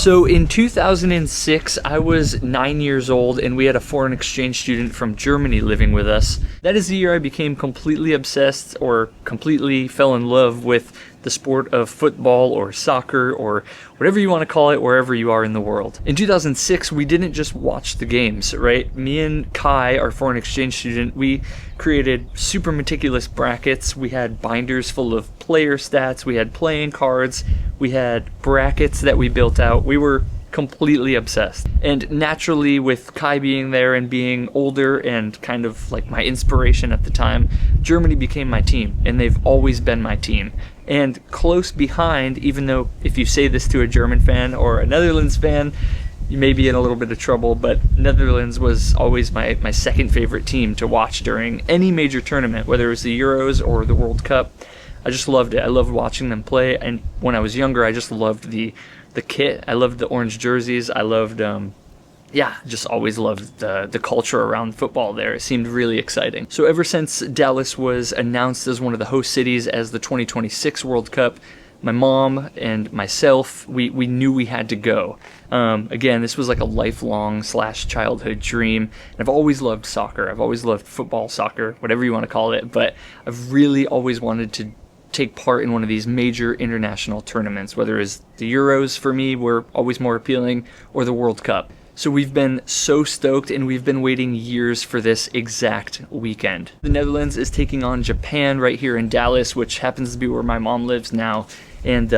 So in 2006, I was 9 years old and we had a foreign exchange student from Germany living with us. That is the year I became completely obsessed or completely fell in love with the sport of football or soccer or whatever you want to call it wherever you are in the world. In 2006, we didn't just watch the games, right? Me and Kai, our foreign exchange student, we created super meticulous brackets. We had binders full of player stats. We had playing cards. We had brackets that we built out. We were completely obsessed. And naturally, with Kai being there and being older and kind of like my inspiration at the time, Germany became my team, and they've always been my team. And close behind, even though if you say this to a German fan or a Netherlands fan, you may be in a little bit of trouble, but Netherlands was always my second favorite team to watch during any major tournament, whether it was the Euros or the World Cup. I just loved it. I loved watching them play, and when I was younger, I just loved the kit. I loved the orange jerseys. I loved, just always loved the culture around football there. It seemed really exciting. So ever since Dallas was announced as one of the host cities as the 2026 World Cup, my mom and myself, we knew we had to go. Again, this was like a lifelong / childhood dream. And I've always loved soccer. I've always loved football, soccer, whatever you want to call it. But I've really always wanted to take part in one of these major international tournaments, whether it's the Euros for me were always more appealing, or the World Cup. So we've been so stoked, and we've been waiting years for this exact weekend. The Netherlands is taking on Japan right here in Dallas, which happens to be where my mom lives now. And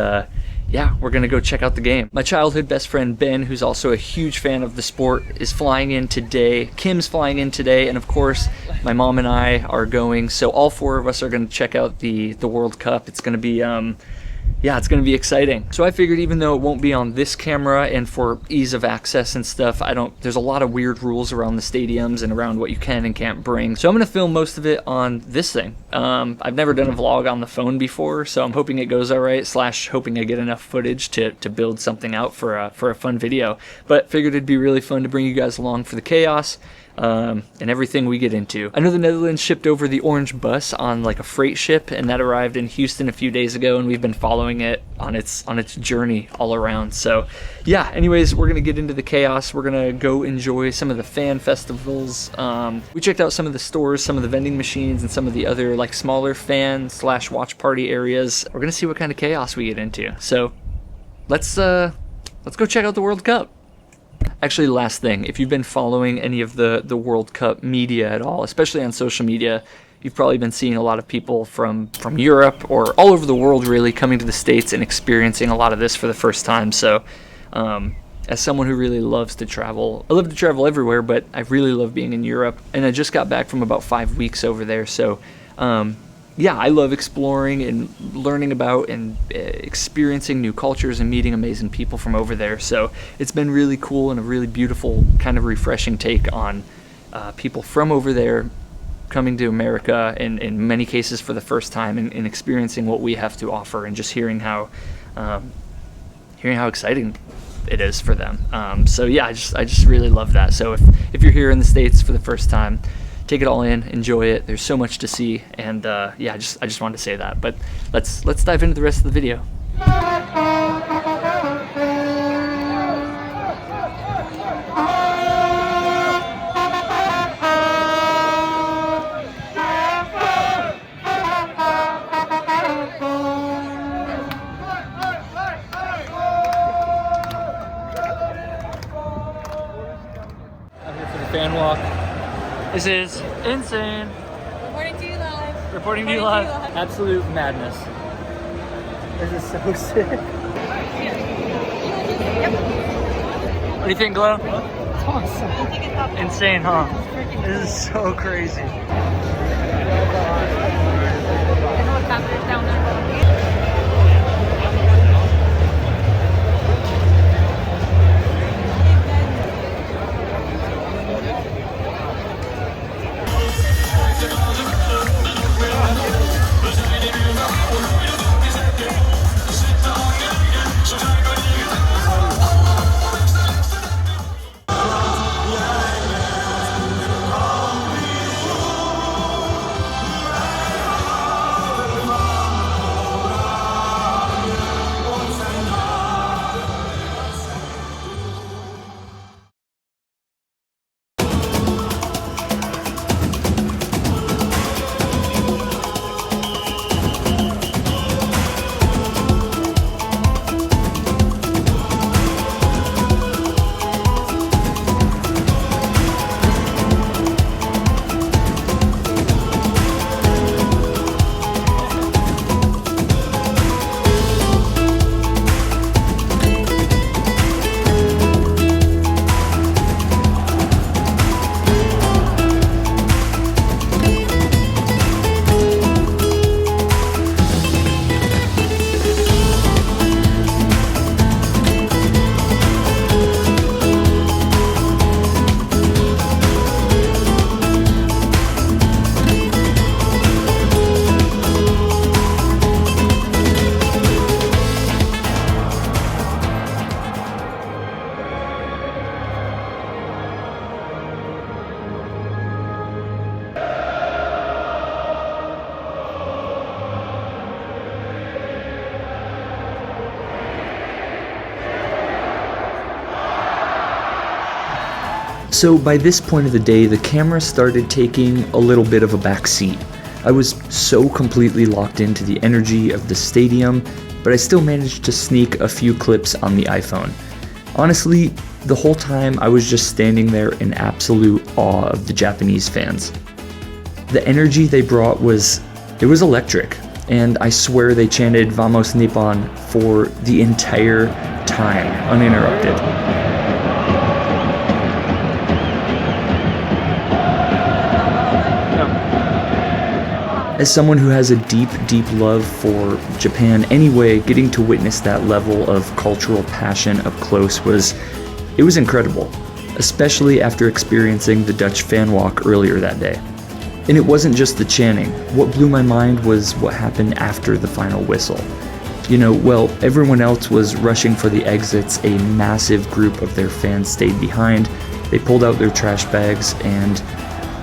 we're gonna go check out the game. My childhood best friend Ben, who's also a huge fan of the sport, is flying in today. Kim's flying in today, and of course, my mom and I are going. So all four of us are gonna check out the World Cup. It's gonna be it's going to be exciting. So I figured, even though it won't be on this camera and for ease of access and stuff, there's a lot of weird rules around the stadiums and around what you can and can't bring. So I'm going to film most of it on this thing. I've never done a vlog on the phone before, so I'm hoping it goes all right, / hoping I get enough footage to build something out for a fun video. But figured it'd be really fun to bring you guys along for the chaos. And everything we get into. I know the Netherlands shipped over the orange bus on like a freight ship, and that arrived in Houston a few days ago, and we've been following it on its journey all around. So yeah, anyways, we're gonna get into the chaos. We're gonna go enjoy some of the fan festivals. We checked out some of the stores, some of the vending machines, and some of the other like smaller fan / watch party areas. We're gonna see what kind of chaos we get into. So let's go check out the World Cup. Actually, last thing, if you've been following any of the World Cup media at all, especially on social media, you've probably been seeing a lot of people from Europe or all over the world really coming to the States and experiencing a lot of this for the first time. So as someone who really loves to travel, I love to travel everywhere, but I really love being in Europe. And I just got back from about 5 weeks over there. So I love exploring and learning about and experiencing new cultures and meeting amazing people from over there. So it's been really cool and a really beautiful, kind of refreshing take on people from over there coming to America, and in many cases for the first time, and experiencing what we have to offer, and just hearing how exciting it is for them. I just really love that. So if you're here in the States for the first time, take it all in, enjoy it. There's so much to see, and I just wanted to say that. But let's dive into the rest of the video. I'm here for the fan walk. This is insane. Reporting to you live. Reporting to you live. Absolute madness. This is so sick. What do you think, Glow? It's awesome. Insane, huh? This is so crazy. Helicopters down there. So by this point of the day, the camera started taking a little bit of a back seat. I was so completely locked into the energy of the stadium, but I still managed to sneak a few clips on the iPhone. Honestly, the whole time I was just standing there in absolute awe of the Japanese fans. The energy they brought was electric, and I swear they chanted "Vamos Nippon" for the entire time, uninterrupted. As someone who has a deep, deep love for Japan anyway, getting to witness that level of cultural passion up close was incredible, especially after experiencing the Dutch fan walk earlier that day. And it wasn't just the chanting. What blew my mind was what happened after the final whistle. While everyone else was rushing for the exits, a massive group of their fans stayed behind. They pulled out their trash bags, and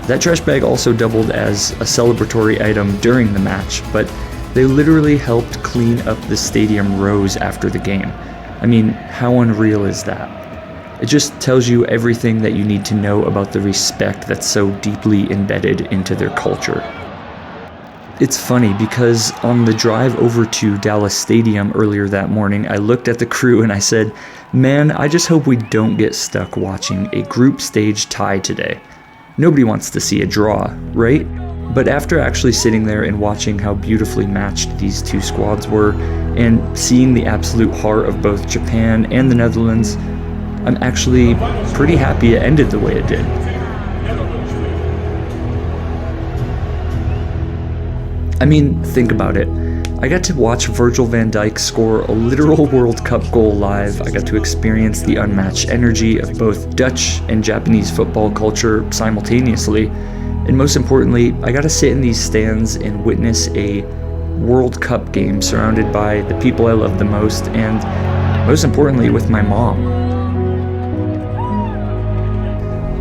that trash bag also doubled as a celebratory item during the match, but they literally helped clean up the stadium rows after the game. I mean, how unreal is that? It just tells you everything that you need to know about the respect that's so deeply embedded into their culture. It's funny because on the drive over to Dallas Stadium earlier that morning, I looked at the crew and I said, "Man, I just hope we don't get stuck watching a group stage tie today. Nobody wants to see a draw, right?" But after actually sitting there and watching how beautifully matched these two squads were, and seeing the absolute heart of both Japan and the Netherlands, I'm actually pretty happy it ended the way it did. I mean, think about it. I got to watch Virgil van Dijk score a literal World Cup goal live. I got to experience the unmatched energy of both Dutch and Japanese football culture simultaneously. And most importantly, I got to sit in these stands and witness a World Cup game surrounded by the people I love the most, and most importantly, with my mom.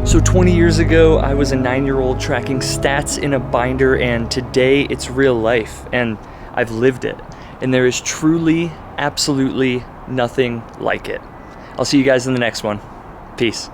So 20 years ago, I was a 9-year-old tracking stats in a binder, and today it's real life, and I've lived it. And there is truly, absolutely nothing like it. I'll see you guys in the next one. Peace.